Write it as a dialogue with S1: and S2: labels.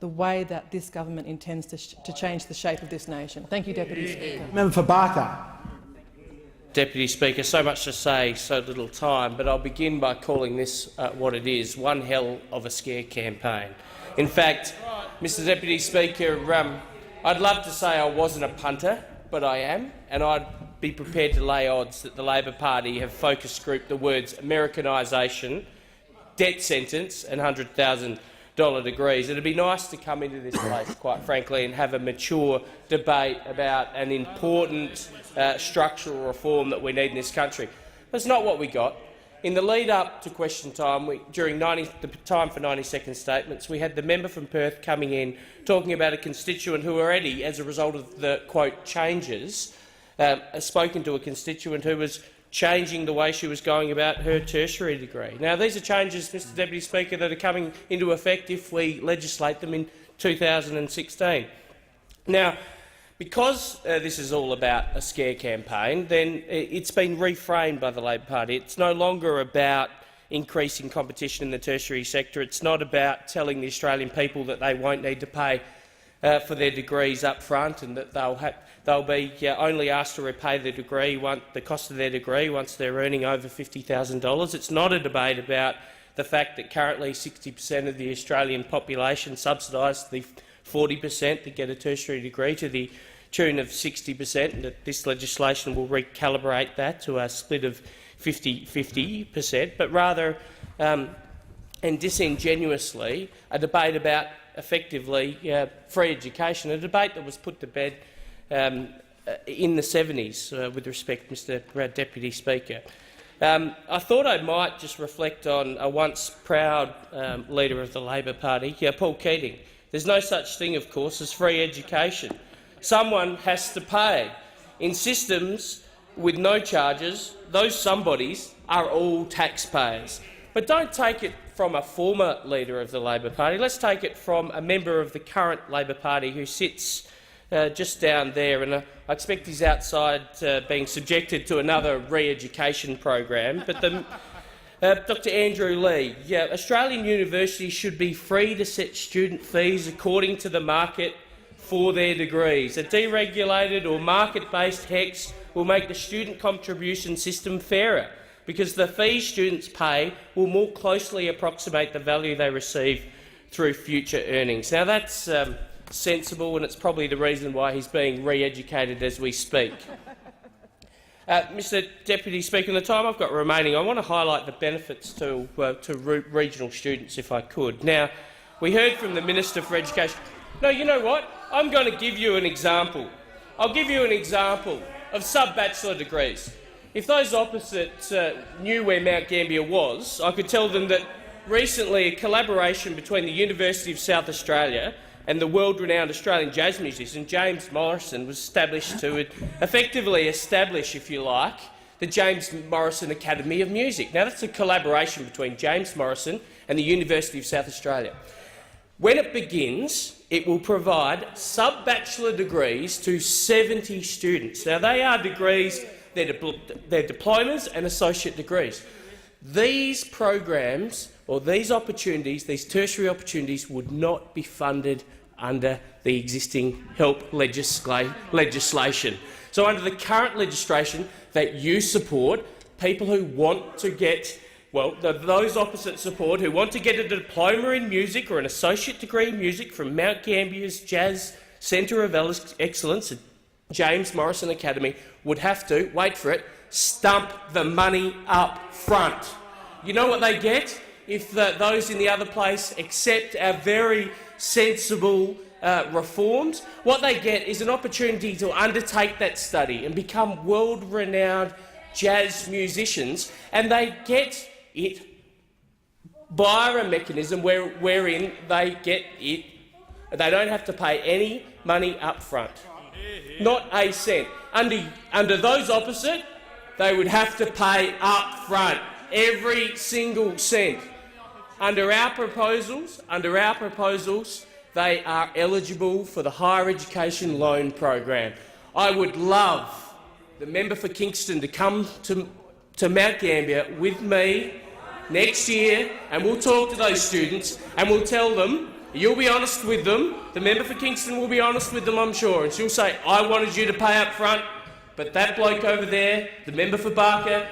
S1: the way that this government intends to change the shape of this nation. Thank you, Deputy Speaker.
S2: Member for Barker.
S3: Deputy Speaker, so much to say, so little time, but I'll begin by calling this what it is, one hell of a scare campaign. In fact, Mr Deputy Speaker, I'd love to say I wasn't a punter, but I am, and I'd be prepared to lay odds that the Labor Party have focus grouped the words Americanisation, debt sentence and $100,000 degrees. It'd be nice to come into this place, quite frankly, and have a mature debate about an important structural reform that we need in this country. That's not what we got. In the lead-up to question time, during the time for 90-second statements, we had the member from Perth coming in talking about a constituent who already, as a result of the, quote, changes, has spoken to a constituent who was changing the way she was going about her tertiary degree. Now, these are changes, Mr Deputy Speaker, that are coming into effect if we legislate them in 2016. Now, because this is all about a scare campaign, then it's been reframed by the Labor Party. It's no longer about increasing competition in the tertiary sector. It's not about telling the Australian people that they won't need to pay for their degrees up front and that they'll be only asked to repay the cost of their degree once they're earning over $50,000. It's not a debate about the fact that currently 60% of the Australian population subsidise the 40% to get a tertiary degree to the tune of 60%, and that this legislation will recalibrate that to a split of 50%, but rather, and disingenuously, a debate about effectively free education, a debate that was put to bed in the 70s, with respect, Mr Deputy Speaker. I thought I might just reflect on a once proud leader of the Labor Party, Paul Keating. There's no such thing, of course, as free education. Someone has to pay. In systems with no charges, those somebodies are all taxpayers. But don't take it from a former leader of the Labor Party. Let's take it from a member of the current Labor Party who sits just down there, and I expect he's outside being subjected to another re-education program. But Dr Andrew Lee, Australian universities should be free to set student fees according to the market for their degrees. A deregulated or market-based HECS will make the student contribution system fairer, because the fees students pay will more closely approximate the value they receive through future earnings. Now, that's sensible, and it's probably the reason why he's being re-educated as we speak. Mr Deputy Speaker, in the time I've got remaining, I want to highlight the benefits to regional students, if I could. Now, we heard from the Minister for Education. No, you know what? I'm going to give you an example. I'll give you an example of sub-bachelor degrees. If those opposite knew where Mount Gambier was, I could tell them that recently a collaboration between the University of South Australia and the world-renowned Australian jazz musician James Morrison was established to effectively establish, if you like, the James Morrison Academy of Music. Now, that's a collaboration between James Morrison and the University of South Australia. When it begins, it will provide sub-bachelor degrees to 70 students. Now, they are degrees, they're diplomas and associate degrees. These programs, or these opportunities, these tertiary opportunities, would not be funded under the existing HELP legislation. So under the current legislation that you support, people who want to get, well, those opposite support, who want to get a diploma in music or an associate degree in music from Mount Gambier's Jazz Centre of Excellence at James Morrison Academy, would have to, wait for it, stump the money up front. You know what they get if those in the other place accept our very sensible reforms? What they get is an opportunity to undertake that study and become world-renowned jazz musicians, and they get it via a mechanism wherein they get it. They don't have to pay any money up front, not a cent. Under those opposite, they would have to pay up front every single cent. Under our proposals, they are eligible for the Higher Education Loan Program. I would love the member for Kingston to come to Mount Gambier with me next year, and we'll talk to those students and we'll tell them You'll be honest with them. The member for Kingston will be honest with them, I'm sure, and she'll say, I wanted you to pay up front, but that bloke over there, the member for Barker,